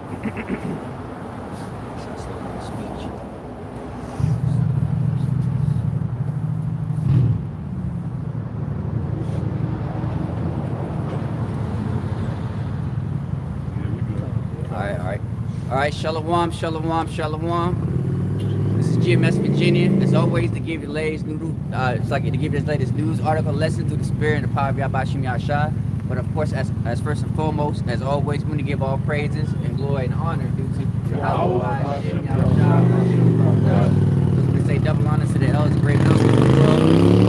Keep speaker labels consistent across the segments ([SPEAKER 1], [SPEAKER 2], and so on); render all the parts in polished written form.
[SPEAKER 1] Speech.
[SPEAKER 2] Yeah, we good.
[SPEAKER 1] All right, all right. All right, shalom, shalom, shalom. This is GMS Virginia. As always, to give you the latest it's like to give you the latest news, article, lesson through the spirit and the power of Yahweh Shem Yahshua. But of course, as first and foremost, as always, we want to give all praises and glory and honor due to Yahweh Shem Yahshua. We say double honor to the elders and great elders of the world.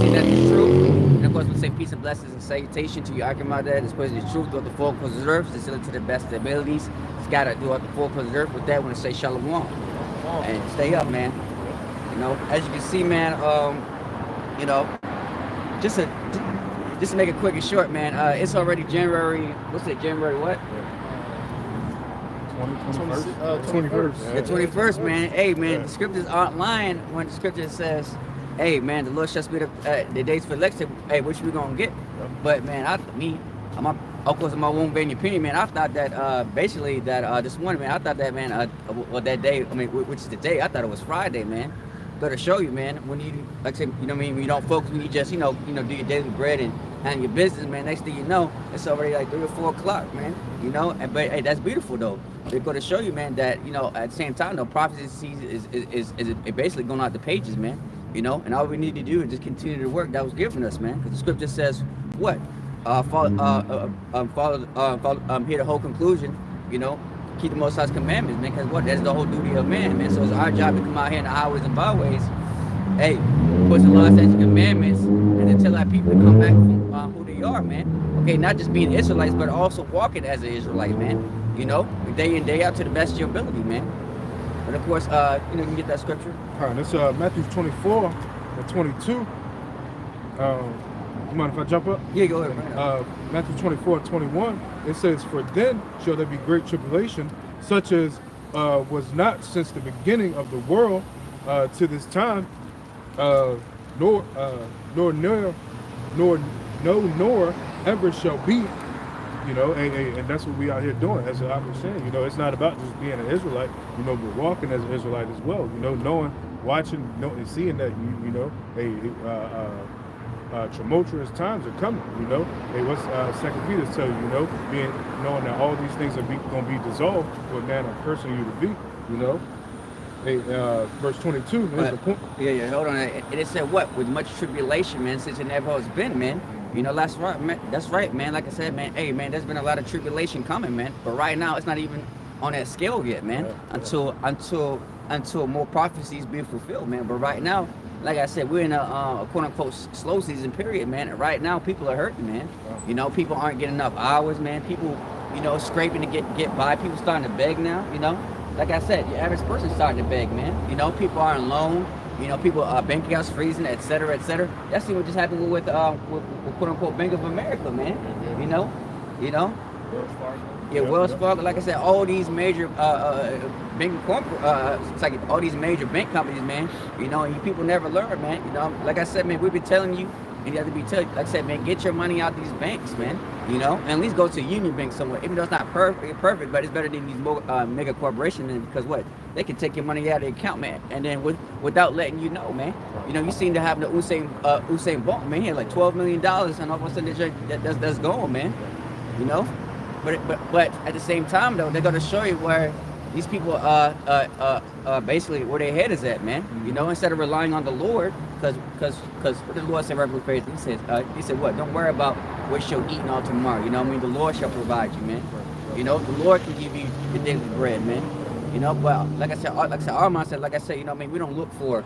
[SPEAKER 1] See that is true. And of course, we say peace and blessings and salutation to you, Akamada, that spreads the truth throughout the four corners of the earth, to the best of their abilities. Scattered throughout the four corners of the earth. With that, I want to say shalom and stay up, man. You know, as you can see, man, you know, just to make it quick and short, man, it's already January, what's it, January what?
[SPEAKER 2] 21st.
[SPEAKER 1] The 21st, man. Hey, man, the scriptures aren't lying when the scripture says, hey, man, the Lord shall speed up the days for election. Hey, which we gonna get? But, man, of course, in my own vain opinion, man, I thought that basically that this morning, man, I thought that, man, well, that day, I mean, which is the day, I thought it was Friday, man. Got to show you, man, when you, like I said, you know what I mean, when you don't focus, when you just, you know, do your daily bread and handle your business, man, next thing you know, it's already like 3 or 4 o'clock, man, you know, but, hey, that's beautiful, though. They're going to show you, man, that, you know, at the same time, though, prophecy is basically going out the pages, man, you know, and all we need to do is just continue the work that was given us, man, because the scripture says, what? Here the whole conclusion, you know, keep the Most High's commandments, man, because what? That's the whole duty of man, man. So it's our job to come out here in the highways and byways, hey, push the law, statutes, commandments, and to tell our people to come back from who they are, man. Okay, not just being Israelites, but also walking as an Israelite, man. You know, day in, day out to the best of your ability, man. And of course, you know, you can get that scripture.
[SPEAKER 2] All right, that's Matthew 24 and 22. You mind if I jump up?
[SPEAKER 1] Yeah, go ahead. Right
[SPEAKER 2] Matthew 24 and 21, it says, for then shall there be great tribulation, such as was not since the beginning of the world to this time, nor ever shall be. You know, and that's what we out here doing. As I was saying, you know, it's not about just being an Israelite, you know, but walking as an Israelite as well. You know, knowing, watching, and seeing that, you know, tumultuous times are coming, you know. Hey, what's Second Peter tell you, you know, knowing that all these things are going to be dissolved, what man I'm cursing you to be, you know. Hey, verse 22, here's the point.
[SPEAKER 1] Yeah, hold on. And it said what? With much tribulation, man, since it never has been, man. You know, that's right, man. That's right, man. Like I said, man, hey, man, there's been a lot of tribulation coming, man. But right now, it's not even on that scale yet, man. Until more prophecies be fulfilled, man. But right now, like I said, we're in a quote-unquote slow season period, man. And right now, people are hurting, man. You know, people aren't getting enough hours, man. People, you know, scraping to get by. People starting to beg now, you know. Like I said, your average person starting to beg, man. You know, people are on loan. You know, people bank accounts freezing, et cetera, et cetera. That's what just happened with quote-unquote Bank of America, man. You know.
[SPEAKER 2] Wells Fargo.
[SPEAKER 1] Yeah, Wells Fargo. Like I said, all these major it's like all these major bank companies, man. You know, and you people never learn, man. You know, like I said, man, we've been telling you, and you have to be telling. Like I said, man, get your money out these banks, man. You know, and at least go to a union bank somewhere. Even though it's not perfect, but it's better than these mega corporations, because what? They can take your money out of the account, man, and then without letting you know, man. You know, you seem to have the Usain Bolt, man. He had like $12 million, and all of a sudden that's gone, man. You know, but at the same time though, they're gonna show you where these people basically where their head is at, man. You know, instead of relying on the Lord, because what the Lord said right before he said what? Don't worry about what you'll eat all tomorrow. You know what I mean? The Lord shall provide you, man. You know, the Lord can give you the daily bread, man. You know, but like I said, our mindset, like I said, you know what I mean, we don't look for,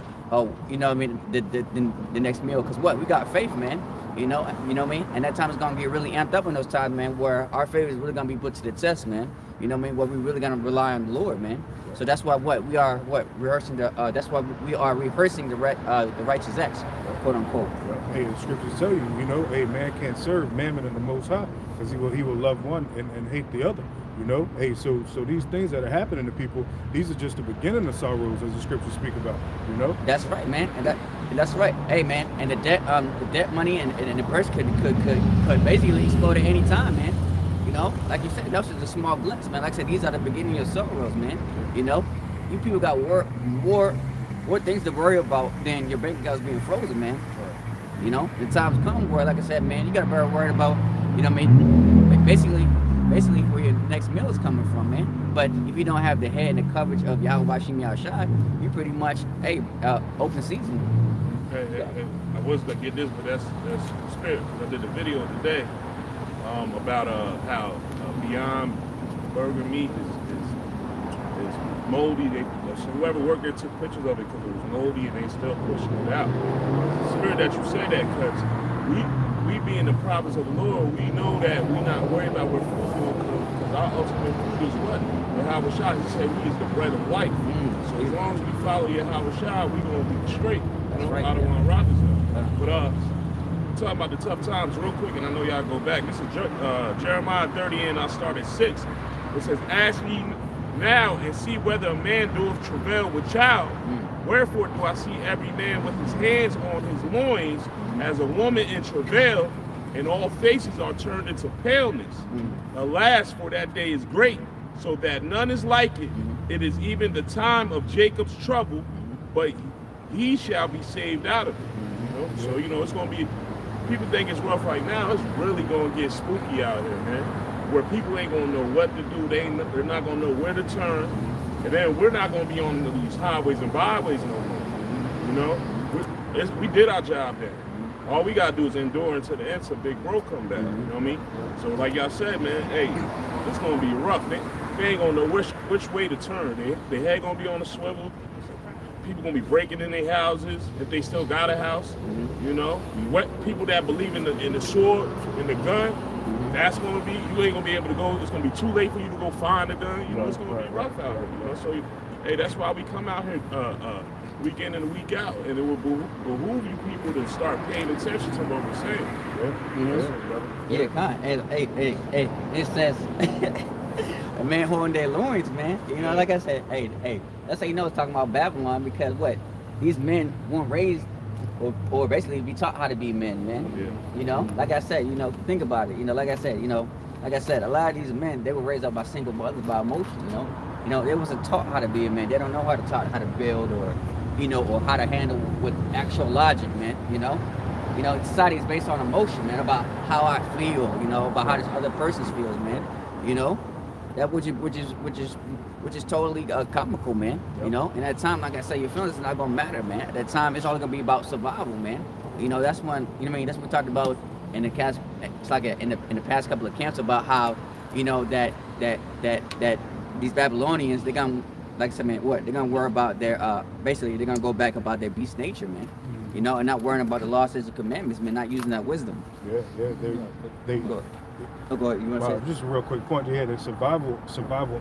[SPEAKER 1] you know what I mean, the next meal, because what? We got faith, man. You know what I mean? And that time is going to get really amped up in those times, man, where our faith is really going to be put to the test, man. You know what I mean? Where we really going to rely on the Lord, man. So that's why we are rehearsing the righteous acts, quote unquote.
[SPEAKER 2] Hey, the scriptures tell you, you know, a man can't serve Mammon and the Most High, because he will love one and hate the other. You know, hey, so these things that are happening to people, these are just the beginning of sorrows, as the scriptures speak about. You know,
[SPEAKER 1] that's right, man, and that's right. Hey, man, and the debt money and the purse could basically explode at any time, man. You know, like you said, that's just a small glimpse, man. Like I said, these are the beginning of sorrows, man. You know, you people got more things to worry about than your bank accounts being frozen, man. You know, the times come where, like I said, man, you gotta be worried about, you know what I mean, basically where your next meal is coming from, man. But if you don't have the head and the coverage of Yahweh Bashim Yahushua, you pretty much, hey, open season.
[SPEAKER 3] Hey, I was gonna get this, but that's spirit. I did a video today about how Beyond Burger Meat is moldy. So whoever worked there took pictures of it because it was moldy and they still pushing it out. It's the spirit that you say that because we being the prophets of the Lord, we know that we're not worried about where food will come because our ultimate food is what? Yahweh Shah, he said we is the bread of life. So as long as we follow Yahweh Shah, we gonna be straight. You know, I don't want to rock this stuff. But talking about the tough times real quick, and I know y'all go back. This is Jeremiah 30, and I start at 6. It says, ask ye now and see whether a man doeth travail with child. Wherefore do I see every man with his hands on his loins as a woman in travail, and all faces are turned into paleness. Alas, for that day is great, so that none is like it. It is even the time of Jacob's trouble, but he shall be saved out of it. You know? So, you know, it's going to be, people think it's rough right now. It's really going to get spooky out here, man. Where people ain't going to know what to do. They're not going to know where to turn. And then we're not going to be on these highways and byways no more. You know? We did our job there. All we got to do is endure until the end so Big Bro come back. You know what I mean? So like y'all said, man, hey, it's going to be rough. They ain't going to know which way to turn. Their head going to be on a swivel. People gonna be breaking in their houses if they still got a house. You know, what people that believe in the sword and the gun, that's gonna be, you ain't gonna be able to go. It's gonna be too late for you to go find a gun. You know, it's gonna be rough out here. You know, so hey, that's why we come out here week in and week out, and it will behoove you people to start paying attention to what we're saying.
[SPEAKER 1] Yeah, kind. Hey, it says. A man holding their loins, man. You know, like I said, hey, that's how you know it's talking about Babylon, because what? These men weren't raised or basically be taught how to be men, man. Yeah. You know, like I said, you know, think about it. You know, like I said, a lot of these men, they were raised up by single mothers, by emotion, you know, they wasn't taught how to be a man. They don't know how to build or, you know, or how to handle with actual logic, man, you know. You know, society is based on emotion, man, about how I feel, you know, about how this other person feels, man, you know. That which is totally comical, man. Yep. You know, and at that time, like I say, your feelings is not gonna matter, man. At that time, it's all gonna be about survival, man. You know, that's when, you know what I mean. That's what we talked about in the cast. It's like in the past couple of camps about how, you know, that these Babylonians, they're gonna, like I said, man, what they're gonna worry about their basically they're gonna go back about their beast nature, man. You know, and not worrying about the law, statutes, and commandments, man. Not using that wisdom.
[SPEAKER 2] Yeah, they
[SPEAKER 1] go ahead. You want to say?
[SPEAKER 2] Just a real quick point. Yeah, the survival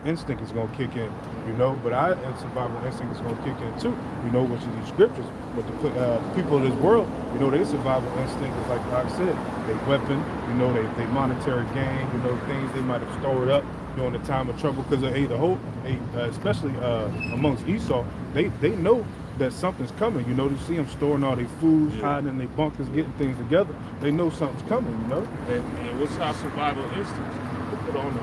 [SPEAKER 2] instinct is gonna kick in, you know. But survival instinct is gonna kick in too, you know, which is these scriptures. But the people of this world, you know, their survival instinct is like I said, they weapon, you know, they monetary gain, you know, things they might have stored up during the time of trouble. Because especially amongst Esau, they know that something's coming. You know, you see them storing all their food, hiding in their bunkers, getting things together. They know something's coming, you know.
[SPEAKER 3] And what's our survival instincts? To put on the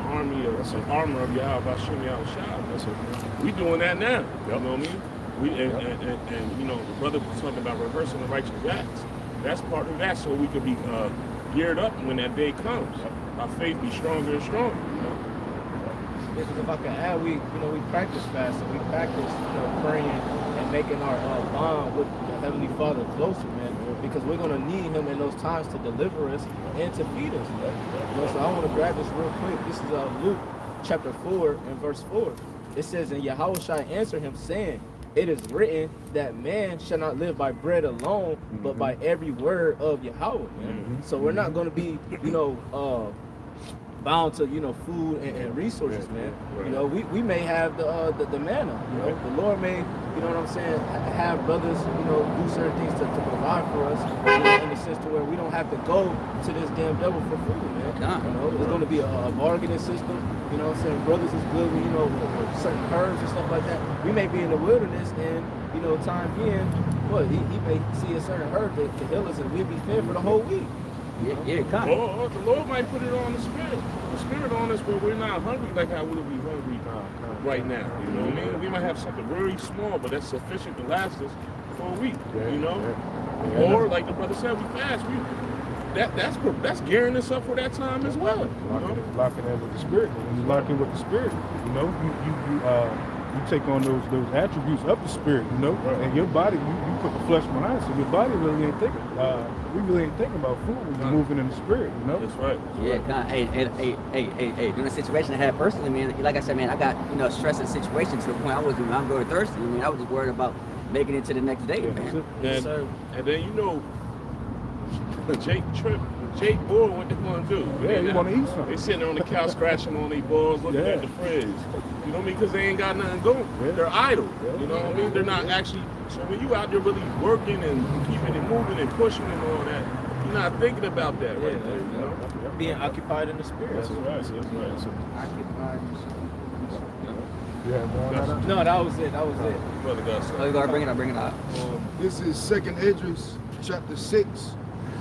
[SPEAKER 3] armor of Yahweh Bashim Yahushua. We doing that now. You know what I mean? And you know, the brother was talking about rehearsing the righteous acts. That's part of that, so we could be geared up when that day comes. Our faith be stronger and stronger. You know?
[SPEAKER 4] Because if I can add, we practice fasting, we practice, praying and making our bond with the Heavenly Father closer, man. Because we're gonna need Him in those times to deliver us and to feed us. You know, so I want to grab this real quick. This is Luke chapter 4 and verse 4. It says, and Yahweh shall answer him, saying, it is written that man shall not live by bread alone, but by every word of Yahweh, man. So we're not gonna be, bound to food and resources, man. You know, we may have the manna. You know, the Lord may, have brothers do certain things to provide for us, in the sense to where we don't have to go to this damn devil for food, man. You know, there's going to be a bargaining system. You know what I'm saying? Brothers is good with certain herbs and stuff like that. We may be in the wilderness and time being, he may see a certain herb that can heal us and we'll be fed for the whole week.
[SPEAKER 1] Yeah, come.
[SPEAKER 3] Or the Lord might put it on the spirit on us, but we're not hungry like how we'll be hungry right now. You know what I mean? We might have something very small, but that's sufficient to last us for a week. You know, or like the brother said, we fast. That's gearing us up for that time as well.
[SPEAKER 2] Locking in with the spirit. When you lock in with the spirit, you know, you take on those attributes of the spirit, you know, and your body, you put the flesh behind, so your body really ain't thinking. We really ain't thinking about food when you're moving in the spirit, you know.
[SPEAKER 3] That's right.
[SPEAKER 1] Yeah, hey, during the situation I had personally, man, like I said, man, I got, stressing situation to the point I'm going thirsty. I mean, I was just worried about making it to the next day, man.
[SPEAKER 3] And then, Jake Bull, what they want to do?
[SPEAKER 2] Yeah, you want to eat something.
[SPEAKER 3] They sitting on the couch scratching on their balls, looking at the fridge. You know what I mean? Because they ain't got nothing going. Yeah. They're idle. You know what I mean? They're not actually. So when you out there really working and keeping it moving and pushing and all that, you're not thinking about that right there. You know?
[SPEAKER 4] Being occupied in the spirit.
[SPEAKER 2] That's right. So,
[SPEAKER 4] Occupied in the spirit.
[SPEAKER 2] yeah,
[SPEAKER 4] No, that was it.
[SPEAKER 3] Brother got something.
[SPEAKER 1] Oh, you gotta bring it up.
[SPEAKER 5] This is 2nd Esdras, chapter 6,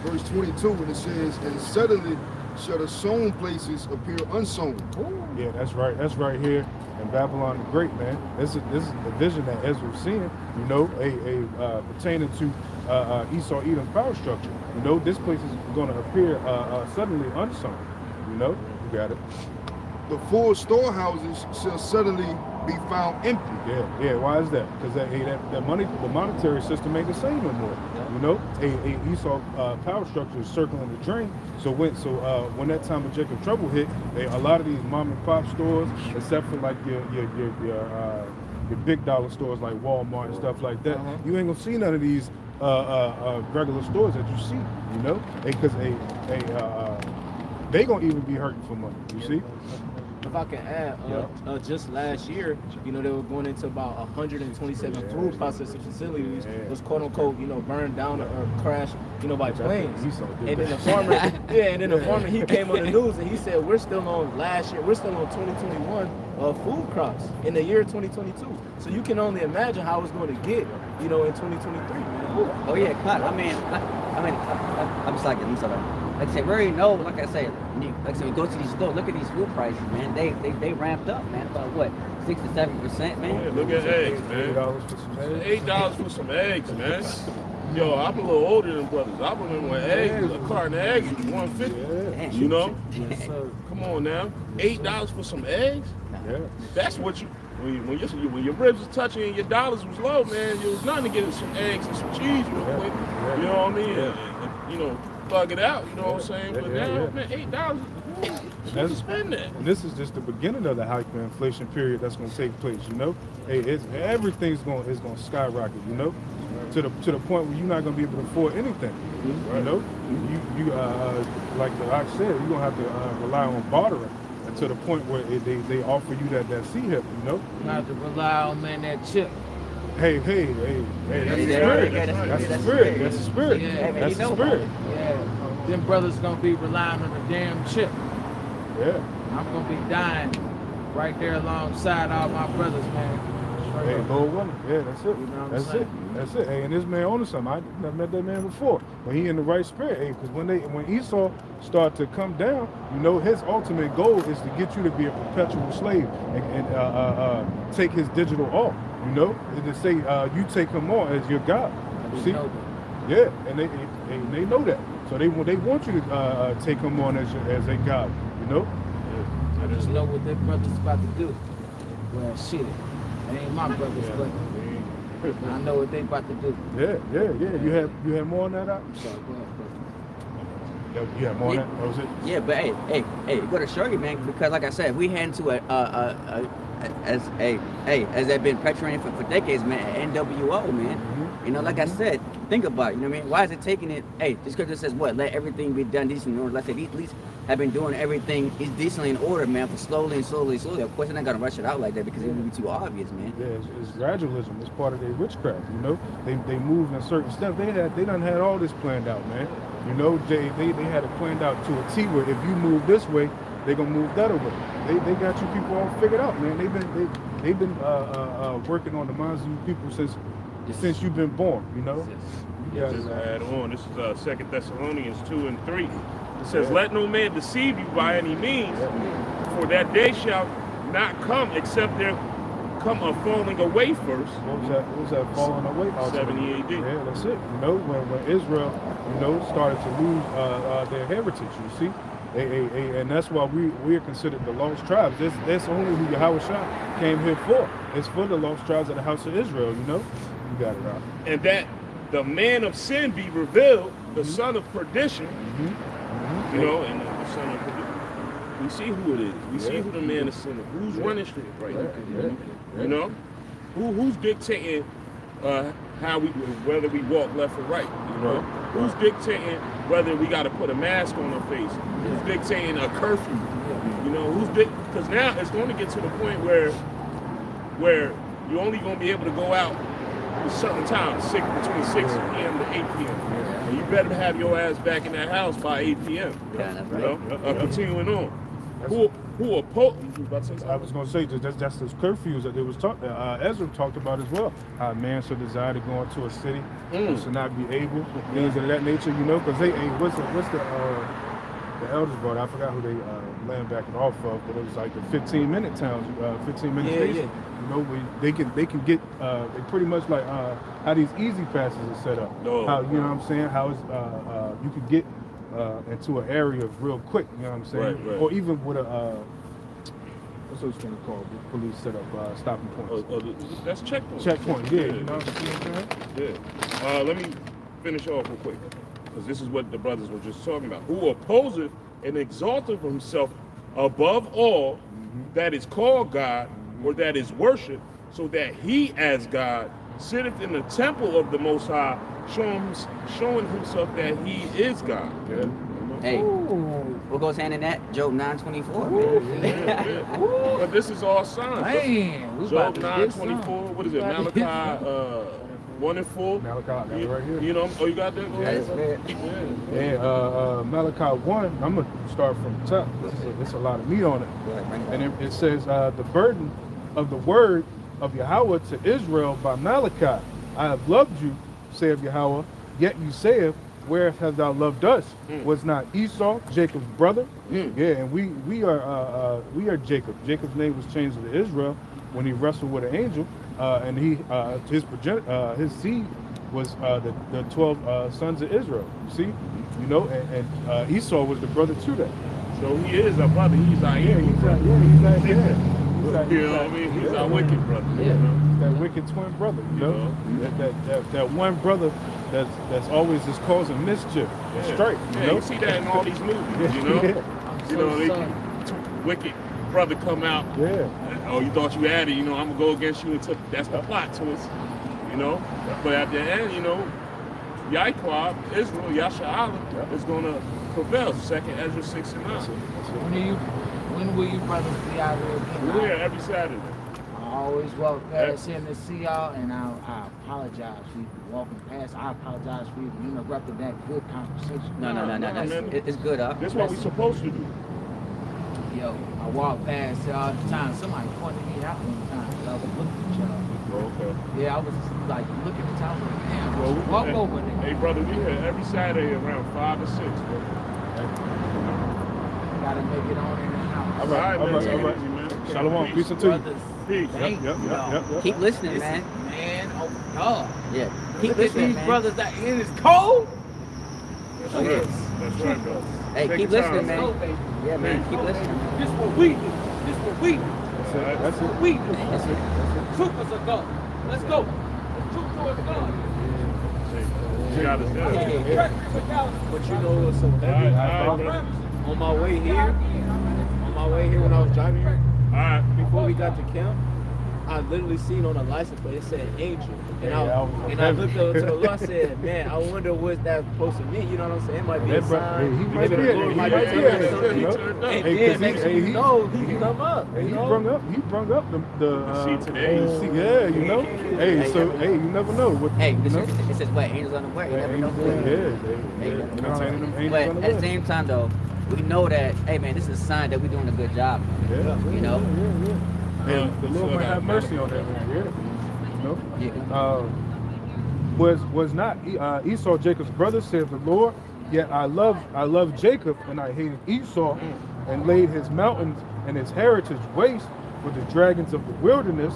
[SPEAKER 5] verse 22, and it says, "And suddenly shall the sown places appear unsown."
[SPEAKER 2] Yeah, that's right. That's right here in Babylon the Great, man. This is the vision that Ezra's seeing, you know, pertaining to Esau Edom's power structure. You know, this place is going to appear suddenly unsown. You know, you got it.
[SPEAKER 5] "The full storehouses shall suddenly be found empty."
[SPEAKER 2] Yeah. Why is that? Because that money, the monetary system ain't the same no more. You know, Esau power structure is circling the drain. So when that time of Jacob trouble hit, a lot of these mom and pop stores, except for like your big dollar stores like Walmart and stuff like that, you ain't gonna see none of these regular stores that you see. You know, because they gonna even be hurting for money. You see.
[SPEAKER 4] If I can add, just last year, they were going into about 127 food processing facilities was quote unquote, burned down or crashed, by planes. And then the farmer, he came on the news and he said, we're still on 2021 food crops in the year 2022. So you can only imagine how it's going to get, in 2023, man.
[SPEAKER 1] Oh yeah, cut. I'm just like, like I said, we already know, like I said, we go to these stores, look at these food prices, man. They ramped up, man. About what, 6 to 7%, man.
[SPEAKER 3] Yeah, look at eggs, man.
[SPEAKER 2] $8 for some eggs.
[SPEAKER 3] $8 for some eggs, man. Yo, I'm a little older than brothers. I remember when a carton of eggs was $150. You know?
[SPEAKER 4] Yes, sir.
[SPEAKER 3] Come on now, $8 for some eggs.
[SPEAKER 2] Yeah.
[SPEAKER 3] That's what you. When your ribs was touching and your dollars was low, man, it was nothing to get some eggs and some cheese real quick. You know what I mean? And plug it out. You know what I'm saying? But now, man, $8. That's spend that.
[SPEAKER 2] And this is just the beginning of the hyperinflation period that's going to take place. You know, everything's going to skyrocket. You know, to the point where you're not going to be able to afford anything. You know, you like the Ox said, you're going to have to rely on bartering. To the point where they offer you that C-hip, you know?
[SPEAKER 6] You have to rely on, that chip.
[SPEAKER 2] Hey, that's the spirit. That's the spirit.
[SPEAKER 6] Yeah,
[SPEAKER 2] That's the spirit.
[SPEAKER 6] Yeah. Them brothers gonna be relying on the damn chip.
[SPEAKER 2] Yeah.
[SPEAKER 6] I'm gonna be dying right there alongside all my brothers, man.
[SPEAKER 2] Hey, Lord willing. Yeah, that's it.
[SPEAKER 6] You know what I'm
[SPEAKER 2] That's
[SPEAKER 6] saying?
[SPEAKER 2] it. That's it. Hey, and this man owns something. I never met that man before. When he in the right spirit, hey, because when Esau start to come down, his ultimate goal is to get you to be a perpetual slave and take his digital off. And to say you take him on as your God. See? Yeah, and they know that. So they want you to take him on as a God.
[SPEAKER 6] I just know what their brothers about to do. Well, shit, it ain't my brothers, but I know what they about to do.
[SPEAKER 2] Yeah. You had more on that out?
[SPEAKER 6] So, go ahead, brother.
[SPEAKER 2] You had more on that? That was it?
[SPEAKER 1] Yeah, but hey, it go to show you, man, because like I said, we head into as they've been pressuring for decades, man, NWO, man. Like I said, think about it, why is it taking it, the scripture says what, let everything be done decently in order. Let's say these at least have been doing everything is decently in order, man, for slowly. Of course, they're not gonna rush it out like that because it would be too obvious, man.
[SPEAKER 2] Yeah, it's gradualism. It's part of their witchcraft, They move in certain steps. They done had all this planned out, man. They had it planned out to a T where if you move this way, they're gonna move that way. They got you people all figured out, man. They've been working on the minds of you people since you've been born, You Yeah.
[SPEAKER 3] Just add on. This is 2 Thessalonians 2 and 3. It says, "Let no man deceive you by any means, for that day shall not come except there come a falling away first."
[SPEAKER 2] What was that falling away?
[SPEAKER 3] 70 AD.
[SPEAKER 2] Yeah, that's it. You know, when Israel, you know, started to lose their heritage, you see, and that's why we are considered the lost tribes. That's only who Yahweh Shah came here for. It's for the lost tribes of the house of Israel. You know, you got it right.
[SPEAKER 3] And that the man of sin be revealed, the son of perdition. You know, and the son of perdition. We see who it is. We see who the man of sin is. Who's running shit right now? You know, who's dictating how whether we walk left or right? You know, who's dictating whether we got to put a mask on our face? Who's dictating a curfew? You know, because now it's going to get to the point where you're only going to be able to go out at certain times, between 6 p.m. to 8 p.m. And you better have your ass back in that house by 8 p.m.
[SPEAKER 1] Yeah, that's right.
[SPEAKER 3] You know, continuing on. Who oppose?
[SPEAKER 2] I was going to say that's those curfews that they was Ezra talked about as well. How a man should desire to go into a city and should not be able, things of that nature. You know, because what's the elders brought? I forgot who they land back it off of, but it was like the 15-minute towns, 15-minute station. You know, they can get they pretty much like how these easy passes are set up. How, you know what I'm saying? How you could get into an area real quick, you know what I'm saying?
[SPEAKER 3] Right.
[SPEAKER 2] Or even with a what's those things called? The police set up stopping points.
[SPEAKER 3] That's checkpoint.
[SPEAKER 2] Checkpoint, yeah. You know what I'm saying?
[SPEAKER 3] Yeah. Let me finish off real quick, because this is what the brothers were just talking about. Who opposeth and exalteth himself above all that is called God, or that is worshipped, so that he as God sitteth in the temple of the Most High, showing himself that he is God.
[SPEAKER 2] Yeah.
[SPEAKER 1] Hey, what goes hand in that? Job 9:24, man.
[SPEAKER 3] But this is all signs.
[SPEAKER 6] Man, we
[SPEAKER 3] Job
[SPEAKER 6] about to get
[SPEAKER 3] 9:24.
[SPEAKER 6] some.
[SPEAKER 3] What is it? Malachi 1 and 4.
[SPEAKER 2] Malachi, got it right here.
[SPEAKER 3] You know, oh, you got that? Go ahead.
[SPEAKER 2] Yeah, Malachi 1, I'm going to start from the top. There's a lot of meat on it. And it says, the burden of the word of Yahweh to Israel by Malachi. I have loved you, saith Yahweh, yet you saith, where hast thou loved us? Was not Esau Jacob's brother? Yeah, and we are Jacob. Jacob's name was changed to Israel when he wrestled with an angel, and his seed was the 12 sons of Israel. You see, you know, and Esau was the brother to that.
[SPEAKER 3] So he is a brother. He's our evil brother. You know what I mean? He's our wicked brother.
[SPEAKER 1] Yeah.
[SPEAKER 3] You know?
[SPEAKER 2] That wicked twin brother, you know, that one brother that's always just causing mischief and strife.
[SPEAKER 3] Yeah, you see that in all these movies, you know. You know, wicked brother come out.
[SPEAKER 2] Yeah.
[SPEAKER 3] Oh, you thought you had it, you know, I'm gonna go against you until that's the plot twist, you know. But at the end, you know, Yahweh, Israel, Yasha'Allah is gonna prevail. 2nd Ezra 6 and 9.
[SPEAKER 6] When will you brothers be out here again?
[SPEAKER 3] We're here every Saturday.
[SPEAKER 6] I always walk past here to see y'all, and I apologize for you walking past. I apologize for you interrupting that good conversation.
[SPEAKER 1] No. It's good, huh?
[SPEAKER 3] That's what we're supposed to do.
[SPEAKER 6] Yo, I walk past here all the time. Somebody pointed me out one time. I was looking at y'all.
[SPEAKER 3] Okay.
[SPEAKER 6] Yeah, I was like looking at y'all. Like, damn,
[SPEAKER 3] Well,
[SPEAKER 6] walk over there.
[SPEAKER 3] Hey, brother, we here every Saturday around 5 or 6. Bro.
[SPEAKER 6] Gotta make it on in the house.
[SPEAKER 2] All right,
[SPEAKER 3] man. Take it
[SPEAKER 2] all right.
[SPEAKER 3] easy, man.
[SPEAKER 2] Shalom, peace and to you.
[SPEAKER 6] Brothers,
[SPEAKER 3] Peace.
[SPEAKER 6] thank
[SPEAKER 2] Yep.
[SPEAKER 6] y'all.
[SPEAKER 1] Keep listening,
[SPEAKER 6] This
[SPEAKER 1] man.
[SPEAKER 6] is- man, oh God.
[SPEAKER 1] Yeah.
[SPEAKER 6] Keep
[SPEAKER 1] Keep
[SPEAKER 6] Look at
[SPEAKER 1] listening,
[SPEAKER 6] these
[SPEAKER 1] man.
[SPEAKER 6] brothers that in is cold.
[SPEAKER 3] That's
[SPEAKER 6] Look
[SPEAKER 3] right.
[SPEAKER 6] at this.
[SPEAKER 3] That's right, bro.
[SPEAKER 1] Hey,
[SPEAKER 3] Take
[SPEAKER 1] keep
[SPEAKER 3] your
[SPEAKER 1] listening,
[SPEAKER 3] time,
[SPEAKER 1] man.
[SPEAKER 6] Go, baby.
[SPEAKER 1] Yeah, man. Keep listening.
[SPEAKER 6] This what we do. This what we do.
[SPEAKER 2] That's it.
[SPEAKER 6] We do.
[SPEAKER 1] That's it.
[SPEAKER 6] Troopers are God. Let's go. The troop towards God.
[SPEAKER 3] You got us there.
[SPEAKER 4] But you know what's so heavy?
[SPEAKER 3] All right, bro.
[SPEAKER 4] On my way here when I was driving here,
[SPEAKER 3] All right.
[SPEAKER 4] before we got to camp, I literally seen on the license plate it said Angel, and I looked over to the Lord. I said, "Man, I wonder what that's supposed to mean." You know what I'm saying? It might be a
[SPEAKER 2] That bro-
[SPEAKER 4] sign.
[SPEAKER 2] he might
[SPEAKER 4] Maybe
[SPEAKER 2] be
[SPEAKER 4] the
[SPEAKER 2] it.
[SPEAKER 4] Lord
[SPEAKER 2] He
[SPEAKER 4] might
[SPEAKER 2] might
[SPEAKER 4] be
[SPEAKER 2] be
[SPEAKER 4] telling
[SPEAKER 2] it.
[SPEAKER 4] me something.
[SPEAKER 3] He
[SPEAKER 2] You know?
[SPEAKER 3] turned up.
[SPEAKER 4] And
[SPEAKER 2] Hey,
[SPEAKER 4] then
[SPEAKER 2] 'cause
[SPEAKER 4] next
[SPEAKER 2] he-
[SPEAKER 4] thing
[SPEAKER 2] he-
[SPEAKER 4] you know, he come up.
[SPEAKER 2] He
[SPEAKER 4] You know?
[SPEAKER 2] brung up the
[SPEAKER 3] seat today.
[SPEAKER 2] yeah, you know. Hey, so you never know what.
[SPEAKER 1] Hey,
[SPEAKER 2] you know?
[SPEAKER 1] it says what? Angels on the way. You never know.
[SPEAKER 2] Yeah, you know what I'm saying? Them angels
[SPEAKER 1] But
[SPEAKER 2] on the
[SPEAKER 1] at the
[SPEAKER 2] way.
[SPEAKER 1] same time, though, we know that, hey, man, this is a sign that we're doing a good job.
[SPEAKER 2] Yeah.
[SPEAKER 1] You know?
[SPEAKER 2] And the Lord might have mercy on that man. Yeah. You know.
[SPEAKER 1] Yeah.
[SPEAKER 2] Was not Esau Jacob's brother, saith the Lord. Yet I love Jacob, and I hated Esau, and laid his mountains and his heritage waste with the dragons of the wilderness.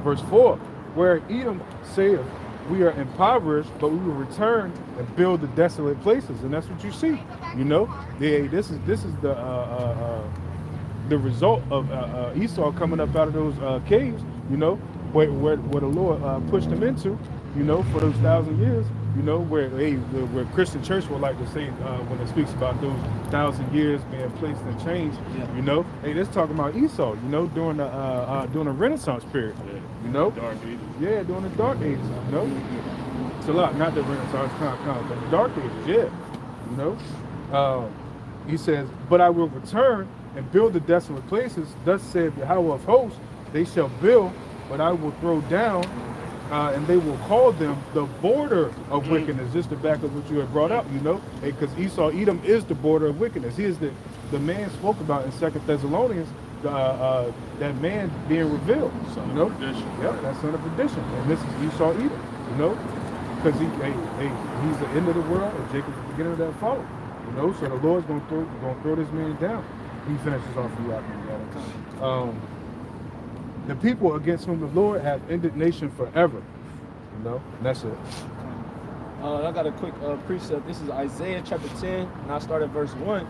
[SPEAKER 2] Verse 4, where Edom saith, we are impoverished, but we will return and build the desolate places. And that's what you see. You know, this is the result of Esau coming up out of those caves, you know, where the Lord pushed him into, you know, for those 1,000 years, you know, where Christian church would like to say when it speaks about those 1,000 years being placed in change, you know, hey, that's talking about Esau, you know, during the Renaissance period, you know,
[SPEAKER 3] Dark ages.
[SPEAKER 2] yeah, during the Dark Ages, you know, it's a lot, not the Renaissance, but the Dark Ages, yeah, you know, he says, but I will return and build the desolate places. Thus saith Yahweh of hosts, they shall build, but I will throw down, and they will call them the border of wickedness. Just to back up what you had brought up, you know, because Esau, Edom is the border of wickedness. He is the man spoke about in 2 Thessalonians, that man being revealed.
[SPEAKER 3] Son
[SPEAKER 2] you know,
[SPEAKER 3] of perdition.
[SPEAKER 2] Yep, that son of perdition. And this is Esau, Edom. You know, because he's the end of the world, and Jacob's the beginning of that fall. You know, so the Lord's gonna throw this man down. He finishes off for you after the people against whom the Lord have indignation forever. You know, and that's it.
[SPEAKER 4] I got a quick precept. This is Isaiah chapter 10, and I'll start at verse 1.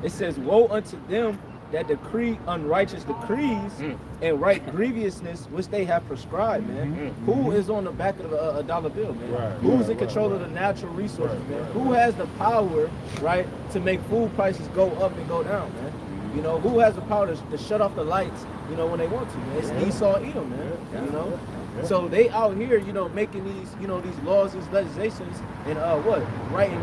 [SPEAKER 4] It says, woe unto them that decree unrighteous decrees and write grievousness which they have prescribed, man. Who is on the back of a dollar bill, man? Who's in control of the natural resources, man? Who has the power, right, to make food prices go up and go down, man? You know, who has the power to shut off the lights, you know, when they want to, man? It's Esau, Edom, man, you know? So they out here, you know, making these, you know, these laws, these legislations, and writing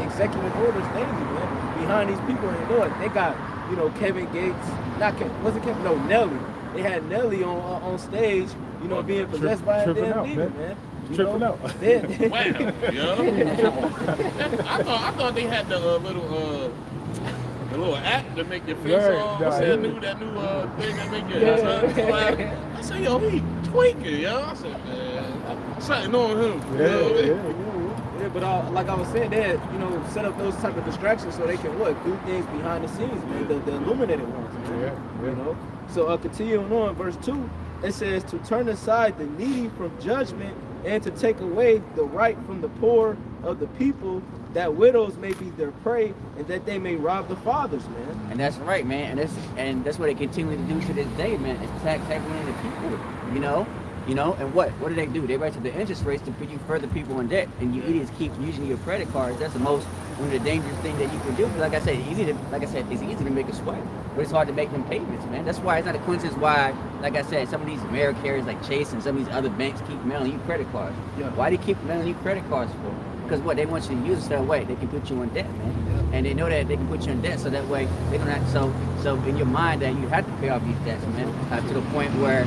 [SPEAKER 4] executive orders daily, man, behind these people. And you know it, they got, you know, Kevin Gates, Nelly. They had Nelly on stage, you know, being possessed by a damn demon, man.
[SPEAKER 2] Tripping out.
[SPEAKER 3] Wow, I thought they had the little app to make your face all. What's that new thing that make your tongue laugh? I said, yo, he tweaking, yo. I said, man, something on him.
[SPEAKER 4] Yeah, but like I was saying, they had, you know, set up those type of distractions so they can do things behind the scenes, man. The illuminated ones, man. You know. So continuing on, verse 2, it says to turn aside the needy from judgment and to take away the right from the poor of the people, that widows may be their prey and that they may rob the fathers, man.
[SPEAKER 1] And that's right, man. And that's what they continue to do to this day, man. It's tax heavily the people, you know. And what do they do? They raise up the interest rates to put you further people in debt, and you idiots keep using your credit cards. That's one of the dangerous things that you can do. Like I said, it's easy to make a sweat, but it's hard to make them payments, man. That's why it's not a coincidence why, like I said, some of these American carriers like Chase and some of these other banks keep mailing you credit cards.
[SPEAKER 4] Yeah.
[SPEAKER 1] Why do they keep mailing you credit cards for? Because what they want you to use it that way, they can put you in debt, man. And they know that they can put you in debt, so that way they don't have to. So in your mind that you have to pay off these debts, man, to the point where,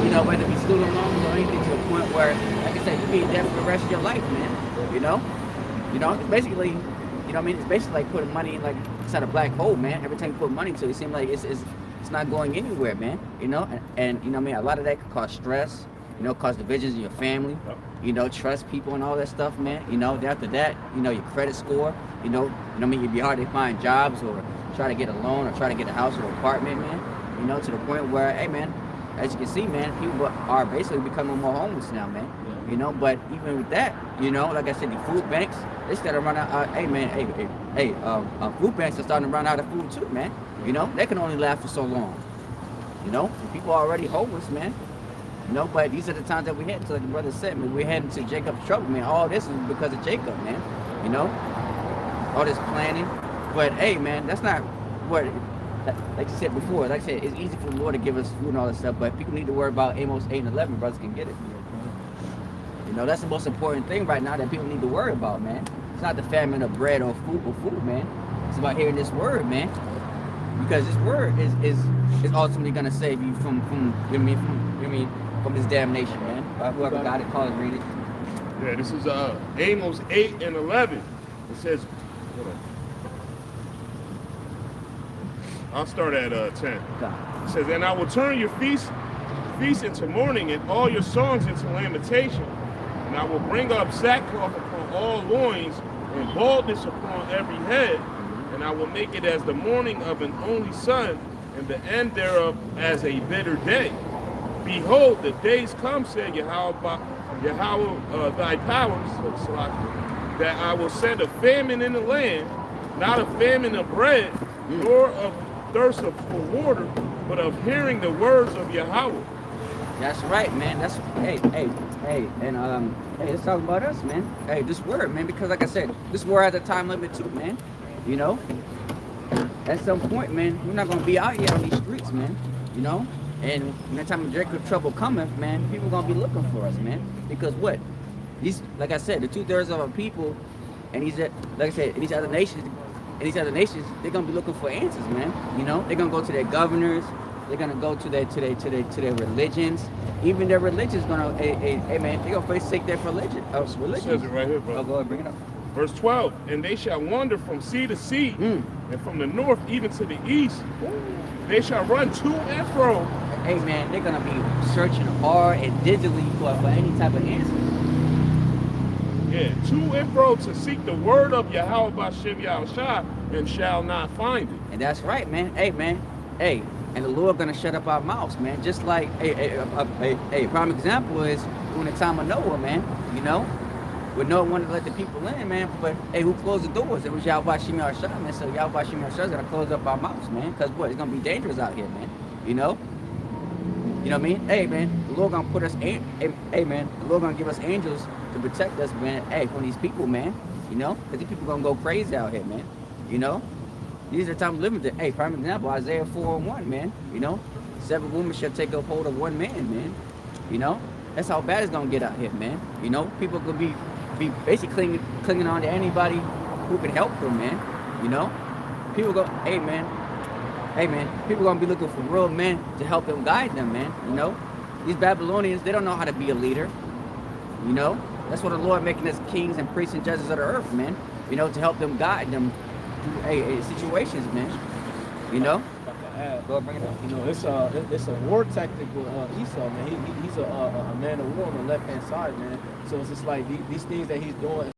[SPEAKER 1] you know, whether it be student loans or anything, to the point where, like I said, you be in debt for the rest of your life, man. You know, it's basically, you know, what I mean, it's basically like putting money in like inside a black hole, man. Every time you put money into it, it seems like it's not going anywhere, man. You know, and you know, what I mean, a lot of that could cause stress. You know, cause divisions in your family. You know, trust people and all that stuff, man. You know, after that, you know, your credit score. You know, I mean, it'd be hard to find jobs or try to get a loan or try to get a house or apartment, man. You know, to the point where, hey, man, as you can see, man, people are basically becoming more homeless now, man. You know, but even with that, you know, like I said, the food banks, they started to run out. Food banks are starting to run out of food too, man. You know, they can only last for so long. You know, people are already homeless, man. You know, but these are the times that we had. So like the brother said, man, we're heading to Jacob's trouble, man. All this is because of Jacob, man. You know, all this planning. But hey, man, that's not what, like you said before. Like I said, it's easy for the Lord to give us food and all that stuff, but people need to worry about Amos 8 and 11. Brothers can get it. You know, that's the most important thing right now that people need to worry about, man. It's not the famine of bread or food, man. It's about hearing this word, man. Because this word is ultimately gonna save you from from this damnation, man. Whoever got it, call it, read it.
[SPEAKER 3] Yeah, this is Amos 8 and 11. It says, hold on. I'll start at 10. It says, and I will turn your feast into mourning and all your songs into lamentation. And I will bring up sackcloth upon all loins, and baldness upon every head, and I will make it as the mourning of an only son, and the end thereof as a bitter day. Behold, the days come, said Yahweh, thy powers, that I will send a famine in the land, not a famine of bread, nor of thirst for water, but of hearing the words of Yahweh.
[SPEAKER 1] That's right, man. That's and hey, let's talk about us, man. Hey, this word, man, because like I said, this word has a time limit too, man. You know, at some point, man, we're not gonna be out here on these streets, man. You know, and when that time of Jacob trouble cometh, man, people gonna be looking for us, man. Because what? These, like I said, the 2/3 of our people, and like I said, in these other nations, they're gonna be looking for answers, man. You know, they're gonna go to their governors. They're gonna go to their religions. Even their religion's gonna, hey man, they're gonna forsake their religion.
[SPEAKER 3] It says it right here, bro.
[SPEAKER 1] Oh, go ahead, bring it up.
[SPEAKER 3] Verse 12, and they shall wander from sea to sea, and from the north even to the east. They shall run to and fro.
[SPEAKER 1] Hey man, they're gonna be searching hard and digitally for any type of answer.
[SPEAKER 3] Yeah, to and fro to seek the word of Yahweh Bashem Yahushua, and shall not find it.
[SPEAKER 1] And that's right, man. Hey man, hey. And the Lord gonna shut up our mouths, man. Just like a prime example is during the time of Noah, man. You know, when Noah wanted to let the people in, man. But hey, who closed the doors? It was Yahweh Shem Yahushua, man. So Yahweh Shem Yahushua is gonna close up our mouths, man. Cause what? It's gonna be dangerous out here, man. You know what I mean? Hey man, the Lord gonna put us in. Hey man, the Lord gonna give us angels to protect us, man. Hey, from these people, man. You know, cause these people gonna go crazy out here, man. You know. These are times living. Hey, prime example, Isaiah 4:1, man. You know, 7 women shall take up hold of 1 man, man. You know, that's how bad it's gonna get out here, man. You know, people gonna be basically clinging on to anybody who can help them, man. You know, people go, hey man, people gonna be looking for real men to help them, guide them, man. You know, these Babylonians, they don't know how to be a leader. You know, that's what the Lord making us kings and priests and judges of the earth, man. You know, to help them, guide them. Situations, man. You know. Go bring it up.
[SPEAKER 4] You know, it's a war tactic with Esau, man. He's a man of war on the left hand side, man. So it's just like these things that he's doing.